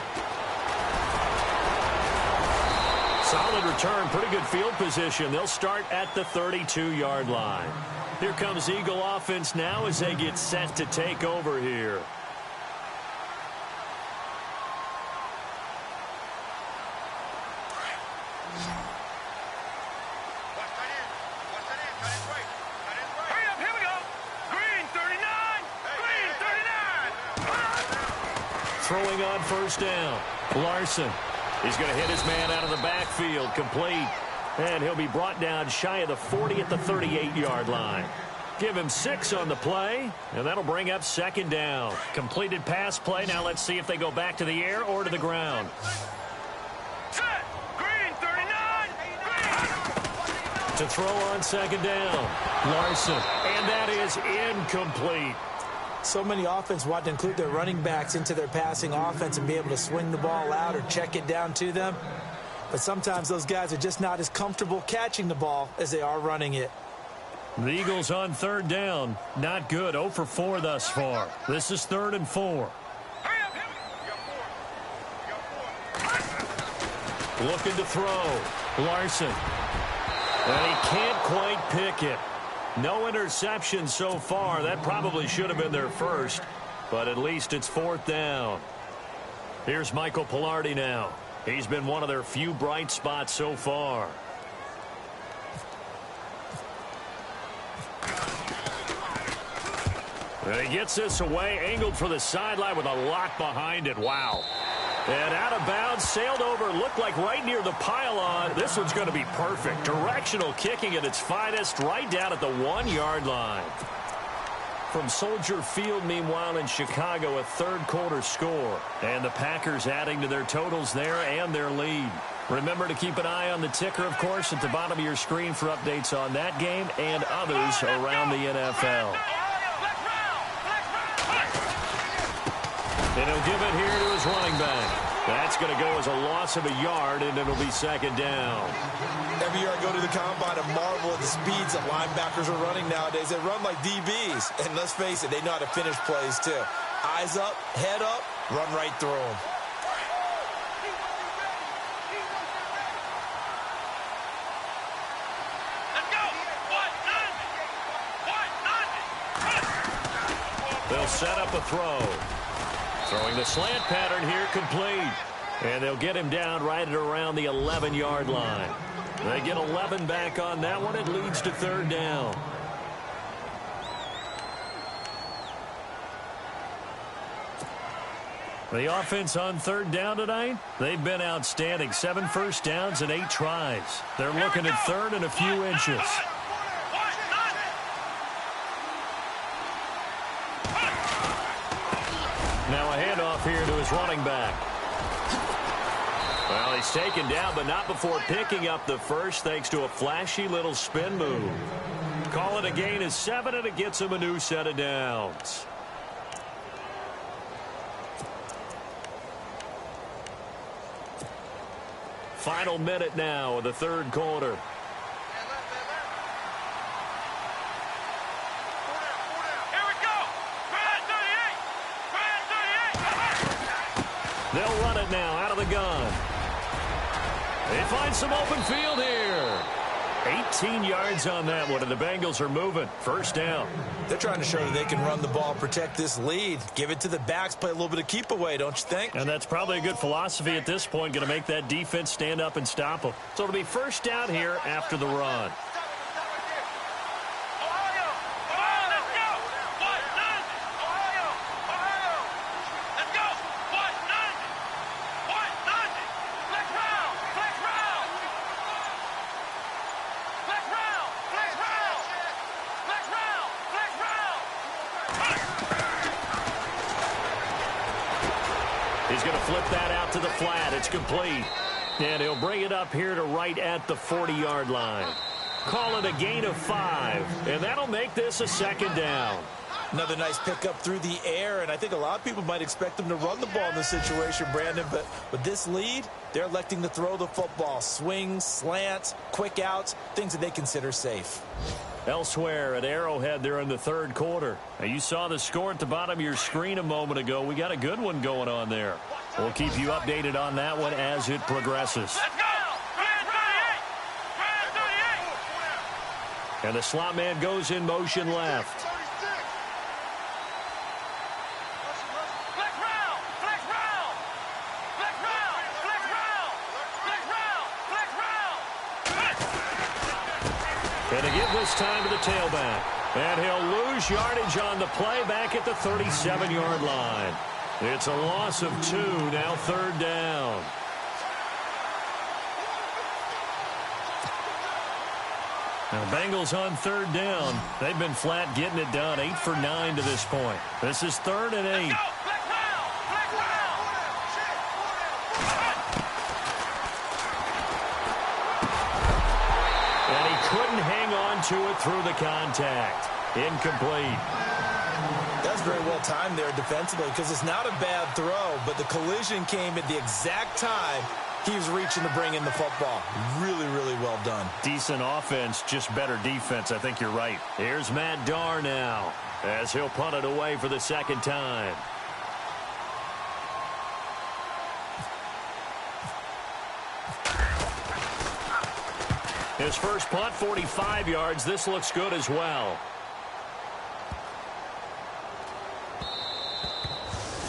Solid return, pretty good field position. They'll start at the 32-yard line. Here comes Eagle offense now as they get set to take over here. Hurry up, here we go. Green 39. Green 39. Throwing on first down. Larson. He's going to hit his man out of the backfield. Complete. And he'll be brought down shy of the 40 at the 38-yard line. Give him 6 on the play, and that'll bring up second down. Completed pass play. Now let's see if they go back to the air or to the ground. Set. Green 39. Green. To throw on second down. Larson. And that is incomplete. So many offense want to include their running backs into their passing offense and be able to swing the ball out or check it down to them. But sometimes those guys are just not as comfortable catching the ball as they are running it. The Eagles on third down. Not good. 0 for 4 thus far. This is 3rd and 4. Hurry up, here we go. Looking to throw. Larson. And he can't quite pick it. No interception so far. That probably should have been their first, but at least it's 4th down. Here's Michael Pilardi now. He's been one of their few bright spots so far. And he gets this away, angled for the sideline with a lot behind it. Wow. And out of bounds, sailed over, looked like right near the pylon. This one's going to be perfect. Directional kicking at its finest, right down at the 1-yard line. from Soldier Field, meanwhile, in Chicago, a third-quarter score. And the Packers adding to their totals there and their lead. Remember to keep an eye on the ticker, of course, at the bottom of your screen for updates on that game and others around the NFL. And he'll give it here to his running back. That's going to go as a loss of a yard, and it'll be second down. Every year I go to the combine and marvel at the speeds that linebackers are running nowadays. They run like DBs. And let's face it, they know how to finish plays too. Eyes up, head up, run right through them. They'll set up a throw. Throwing the slant pattern here, complete. And they'll get him down right at around the 11-yard line. They get 11 back on that one. It leads to third down. The offense on third down tonight, they've been outstanding. 7 first downs and 8 tries. They're looking at third and a few inches. Now a handoff here to his running back. Well, he's taken down, but not before picking up the first thanks to a flashy little spin move. Call it a gain of 7, and it gets him a new set of downs. Final minute now of the third quarter. They'll run it now out of the gun. They find some open field here. 18 yards on that one, and the Bengals are moving. First down. They're trying to show that they can run the ball, protect this lead. Give it to the backs, play a little bit of keep away, don't you think? And that's probably a good philosophy at this point, going to make that defense stand up and stop them. So it'll be first down here after the run. He's going to flip that out to the flat. It's complete. And he'll bring it up here to right at the 40-yard line. Call it a gain of 5. And that'll make this a second down. Another nice pickup through the air, and I think a lot of people might expect them to run the ball in this situation, Brandon, but with this lead, they're electing to throw the football. Swings, slants, quick outs, things that they consider safe. Elsewhere at Arrowhead there in the third quarter. Now, you saw the score at the bottom of your screen a moment ago. We got a good one going on there. We'll keep you updated on that one as it progresses. And the slot man goes in motion left. And to give this time to the tailback. And he'll lose yardage on the play back at the 37-yard line. It's a loss of 2, now third down. Now, Bengals on third down. They've been flat getting it done, 8 for 9 to this point. This is 3rd and 8. And he couldn't hang on to it through the contact. Incomplete. That's very well timed there defensively because it's not a bad throw, but the collision came at the exact time he was reaching to bring in the football. Really, really well done. Decent offense, just better defense. I think you're right. Here's Matt Darr now as he'll punt it away for the second time. His first punt, 45 yards. This looks good as well.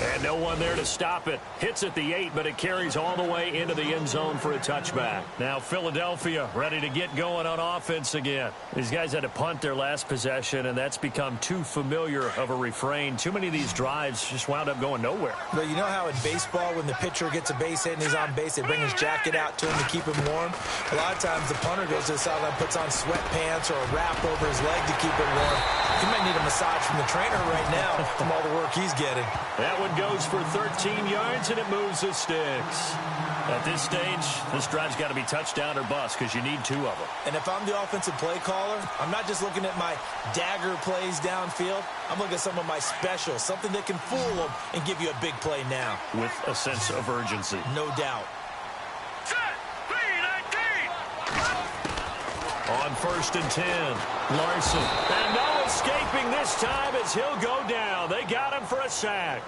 And No one there to stop it. Hits at the 8, but it carries all the way into the end zone for a touchback. Now Philadelphia ready to get going on offense again. These guys had to punt their last possession, and that's become too familiar of a refrain. Too many of these drives just wound up going nowhere. But you know how in baseball, when the pitcher gets a base hit and he's on base, they bring his jacket out to him to keep him warm? A lot of times the punter goes to the sideline, puts on sweatpants or a wrap over his leg to keep it warm. He might need a massage from the trainer right now from all the work he's getting. That one goes for 13 yards, and it moves the sticks. At this stage, this drive's got to be touchdown or bust because you need 2 of them. And if I'm the offensive play caller, I'm not just looking at my dagger plays downfield. I'm looking at some of my specials, something that can fool them and give you a big play now. With a sense of urgency. No doubt. On 1st and 10, Larson. And no escaping this time as he'll go down. They got him for a sack.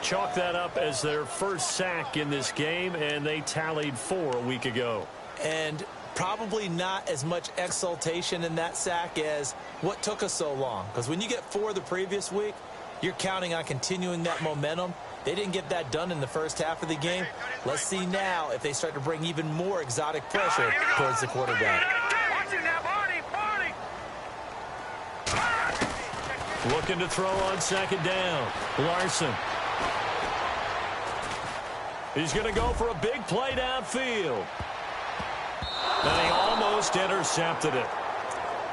Chalk that up as their first sack in this game, and they tallied 4 a week ago. And probably not as much exultation in that sack as what took us so long. Because when you get 4 the previous week, you're counting on continuing that momentum. They didn't get that done in the first half of the game. Let's see now if they start to bring even more exotic pressure towards the quarterback. Looking to throw on 2nd down. Larson. He's going to go for a big play downfield. And he almost intercepted it.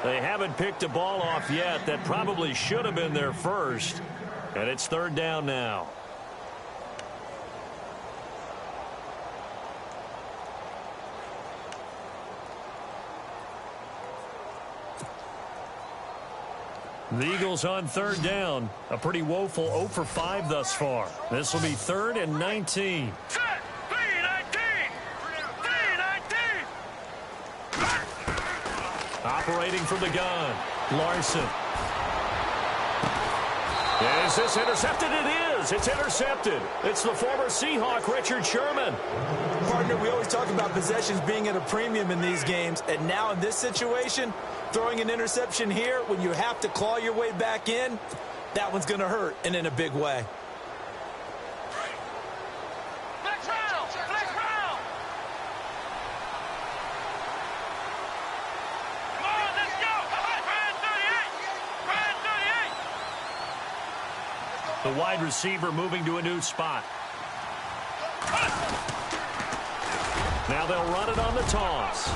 They haven't picked a ball off yet. That probably should have been their first. And it's 3rd down now. The Eagles on 3rd down. A pretty woeful 0 for 5 thus far. This will be 3rd and 19. Operating from the gun. Larson. Is this intercepted? It is. It's intercepted. It's the former Seahawk, Richard Sherman. Partner, we always talk about possessions being at a premium in these games. And now in this situation, throwing an interception here when you have to claw your way back in, that one's going to hurt, and in a big way. The wide receiver moving to a new spot. Now they'll run it on the toss.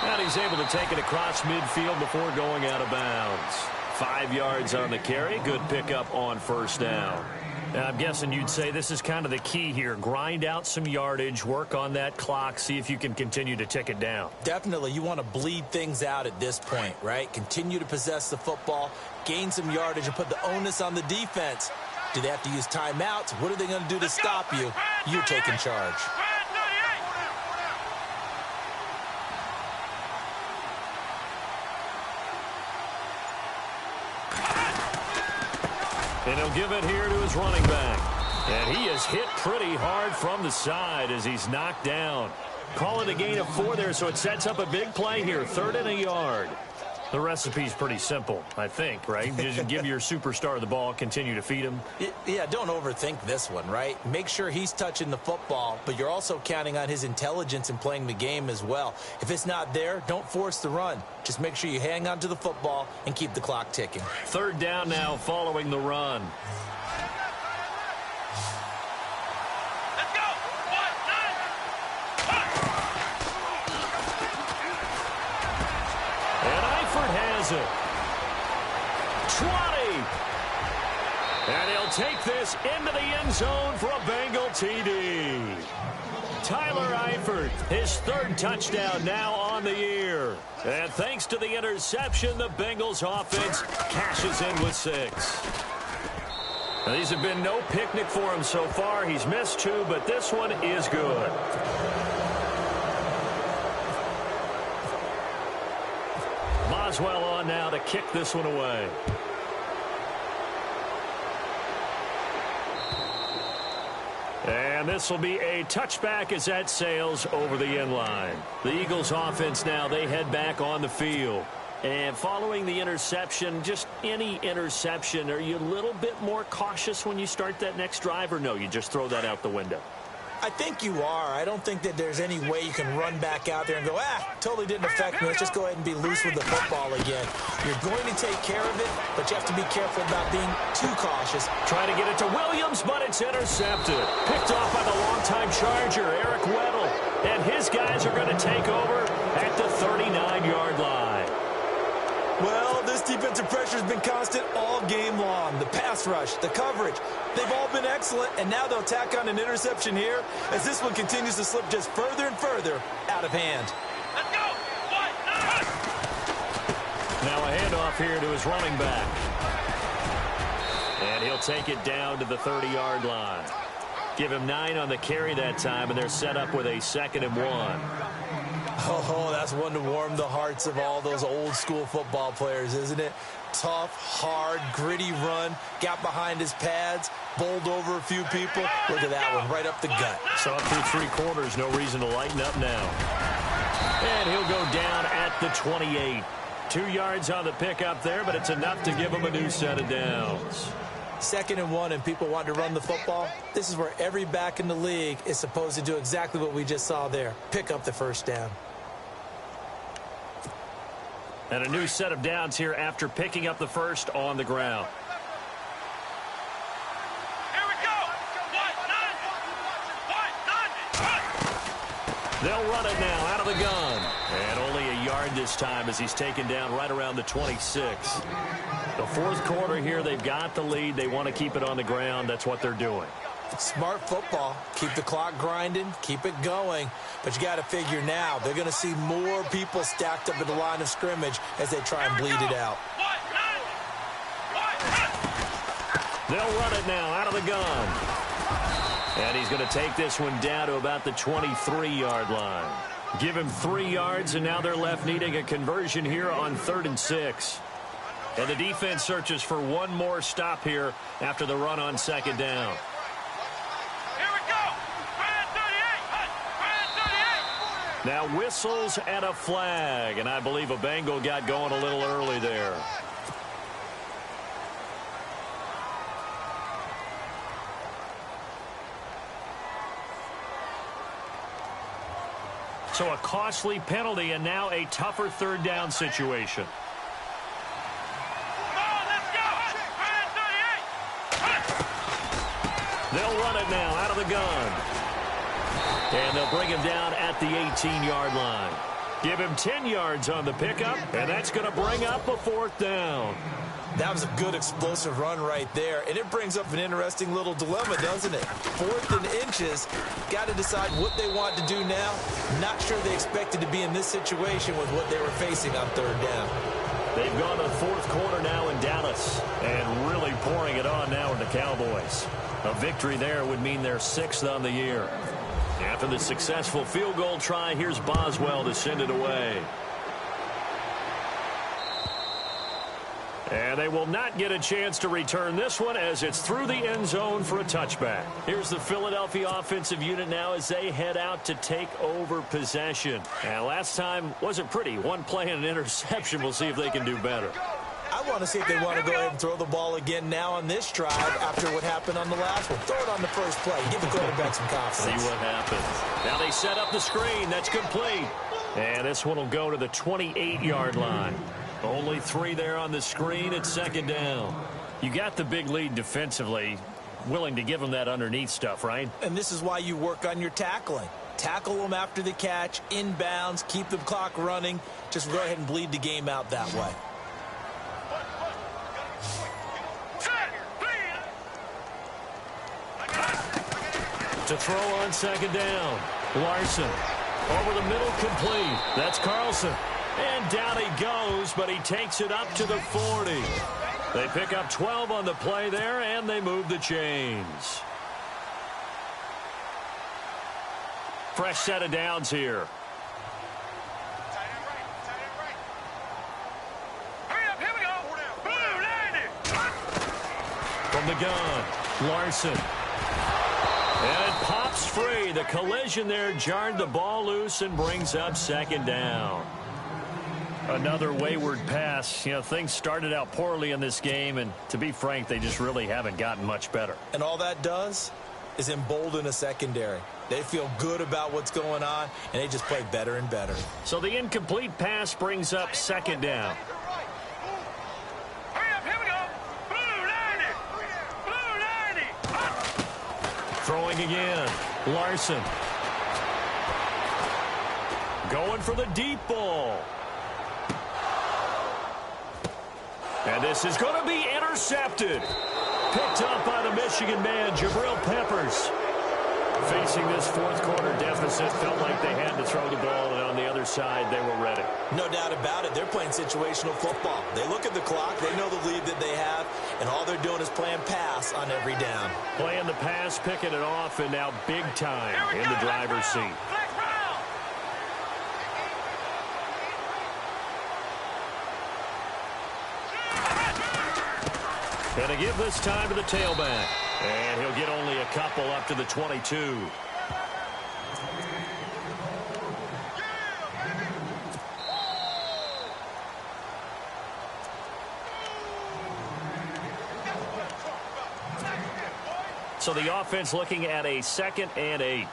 And he's able to take it across midfield before going out of bounds. 5 yards on the carry. Good pickup on 1st down. Now, I'm guessing you'd say this is kind of the key here. Grind out some yardage, work on that clock, see if you can continue to tick it down. Definitely. You want to bleed things out at this point, right? Continue to possess the football, gain some yardage, and put the onus on the defense. Do they have to use timeouts? What are they going to do to stop you? You're taking charge. And he'll give it here to his running back. And he is hit pretty hard from the side as he's knocked down. Call it a gain of 4 there, so it sets up a big play here. 3rd and a yard. The recipe's pretty simple, I think, right? Just give your superstar the ball, continue to feed him. Yeah, don't overthink this one, right? Make sure he's touching the football, but you're also counting on his intelligence in playing the game as well. If it's not there, don't force the run. Just make sure you hang on to the football and keep the clock ticking. 3rd down now following the run. Has it. 20. And he'll take this into the end zone for a Bengal TD. Tyler Eifert, his 3rd touchdown now on the year. And thanks to the interception, the Bengals offense cashes in with 6. Now, these have been no picnic for him so far. He's missed 2, but this one is good. Boswell on now to kick this one away. And this will be a touchback as that sails over the end line. The Eagles offense now, they head back on the field. And following the interception, just any interception, are you a little bit more cautious when you start that next drive, or no, you just throw that out the window? I think you are. I don't think that there's any way you can run back out there and go, totally didn't affect me. Let's just go ahead and be loose with the football again. You're going to take care of it, but you have to be careful about being too cautious. Trying to get it to Williams, but it's intercepted. Picked off by the longtime Charger, Eric Weddle. And his guys are going to take over at the 39-yard line. Well, this defensive pressure has been constant all game long. The pass rush, the coverage, they've all been excellent, and now they'll tack on an interception here as this one continues to slip just further and further out of hand. Let's go! Now a handoff here to his running back. And he'll take it down to the 30-yard line. Give him 9 on the carry that time, and they're set up with a 2nd and 1. Oh, that's one to warm the hearts of all those old-school football players, isn't it? Tough, hard, gritty run, got behind his pads, bowled over a few people. Look at that one, right up the gut. So up through 3 quarters, no reason to lighten up now. And he'll go down at the 28. 2 yards on the pickup there, but it's enough to give him a new set of downs. 2nd and 1, and people want to run the football. This is where every back in the league is supposed to do exactly what we just saw there. Pick up the first down. And a new set of downs here after picking up the first on the ground. Here we go! They'll run it now out of the gun. And only a yard this time as he's taken down right around the 26. The 4th quarter here, they've got the lead. They want to keep it on the ground. That's what they're doing. Smart football. Keep the clock grinding. Keep it going. But you got to figure now, they're going to see more people stacked up at the line of scrimmage as they try and bleed it out. They'll run it now out of the gun. And he's going to take this one down to about the 23-yard line. Give him 3 yards, and now they're left needing a conversion here on 3rd and 6. And the defense searches for one more stop here after the run on 2nd down. Here we go! Brand 38! Now whistles and a flag, and I believe a Bengal got going a little early there. So a costly penalty and now a tougher 3rd down situation. They'll run it now out of the gun. And they'll bring him down at the 18-yard line. Give him 10 yards on the pickup, and that's going to bring up a 4th down. That was a good explosive run right there, and it brings up an interesting little dilemma, doesn't it? 4th and inches, got to decide what they want to do now. Not sure they expected to be in this situation with what they were facing on 3rd down. They've gone to the 4th quarter now in Dallas, and really pouring it on now with the Cowboys. A victory there would mean they're 6th on the year. After the successful field goal try, here's Boswell to send it away. And they will not get a chance to return this one as it's through the end zone for a touchback. Here's the Philadelphia offensive unit now as they head out to take over possession. And last time wasn't pretty. One play and an interception. We'll see if they can do better. I want to see if they want to go ahead and throw the ball again now on this drive after what happened on the last one. Throw it on the first play. Give the quarterback some confidence. See what happens. Now they set up the screen. That's complete. And this one will go to the 28-yard line. Only 3 there on the screen at 2nd down. You got the big lead defensively. Willing to give them that underneath stuff, right? And this is why you work on your tackling. Tackle them after the catch, inbounds, keep the clock running. Just go ahead and bleed the game out that way. To throw on 2nd down. Larson. Over the middle, complete. That's Carlson. And down he goes, but he takes it up to the 40. They pick up 12 on the play there, and they move the chains. Fresh set of downs here. Hurry up, here we go. Blue, landing. From the gun, Larson. And it pops free. The collision there jarred the ball loose and brings up 2nd down. Another wayward pass. You know, things started out poorly in this game, and to be frank, they just really haven't gotten much better. And all that does is embolden a secondary. They feel good about what's going on, and they just play better and better. So the incomplete pass brings up second down. Hurry up, here we go. Blue 90. Blue 90. Throwing again. Larson. Going for the deep ball. And this is going to be intercepted. Picked up by the Michigan man, Jabril Peppers. Facing this fourth quarter deficit, felt like they had to throw the ball, and on the other side, they were ready. No doubt about it. They're playing situational football. They look at the clock. They know the lead that they have, and all they're doing is playing pass on every down. Playing the pass, picking it off, and now big time in the driver's seat. Gonna give this time to the tailback. And he'll get only a couple up to the 22. So the offense looking at a 2nd and 8. Here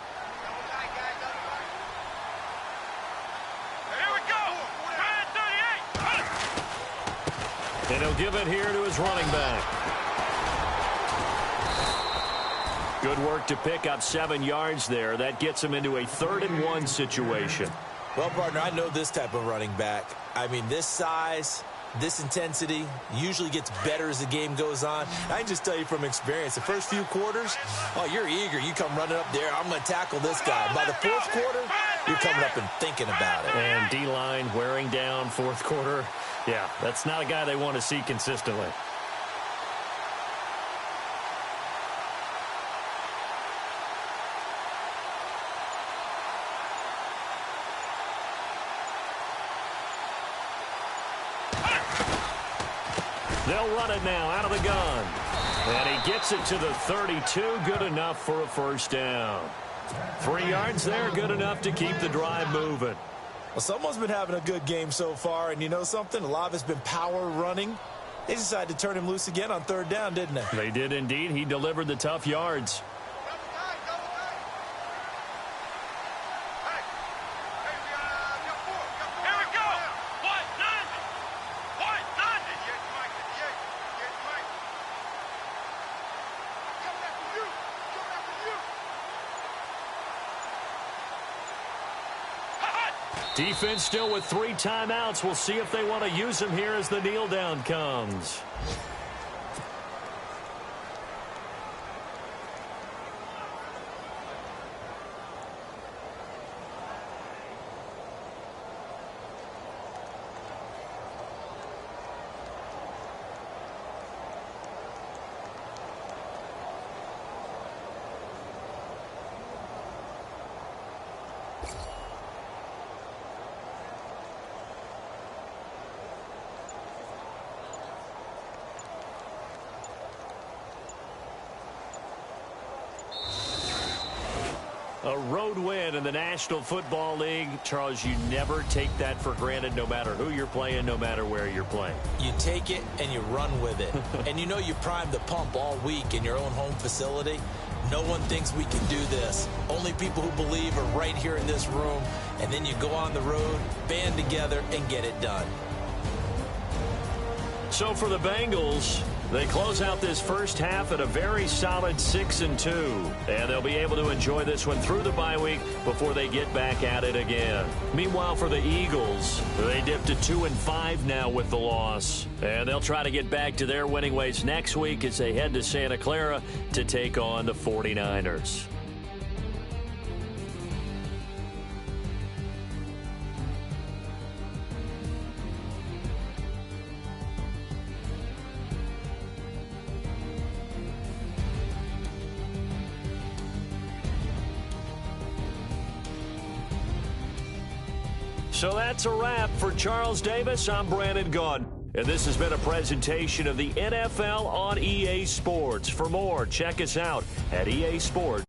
we go. 38. And he'll give it here to his running back. Good work to pick up 7 yards there. That gets him into a 3rd and 1 situation. Well, partner, I know this type of running back. I mean, this size, this intensity usually gets better as the game goes on. I can just tell you from experience, the first few quarters, oh, you're eager. You come running up there, I'm going to tackle this guy. By the fourth quarter, you're coming up and thinking about it. And D-line wearing down fourth quarter. Yeah, that's not a guy they want to see consistently. They'll run it now out of the gun. And he gets it to the 32. Good enough for a first down. 3 yards there, good enough to keep the drive moving. Well, someone's been having a good game so far, and you know something? A lot of it's been power running. They decided to turn him loose again on 3rd down, didn't they? They did indeed. He delivered the tough yards. Defense still with 3 timeouts. We'll see if they want to use them here as the kneel down comes. A road win in the National Football League. Charles, you never take that for granted, no matter who you're playing, no matter where you're playing. You take it and you run with it. And you know you primed the pump all week in your own home facility. No one thinks we can do this. Only people who believe are right here in this room. And then you go on the road, band together, and get it done. So for the Bengals, they close out this first half at a very solid 6-2. And they'll be able to enjoy this one through the bye week before they get back at it again. Meanwhile, for the Eagles, they dipped to 2-5 now with the loss. And they'll try to get back to their winning ways next week as they head to Santa Clara to take on the 49ers. So that's a wrap. For Charles Davis, I'm Brandon Gaudin. And this has been a presentation of the NFL on EA Sports. For more, check us out at EA Sports.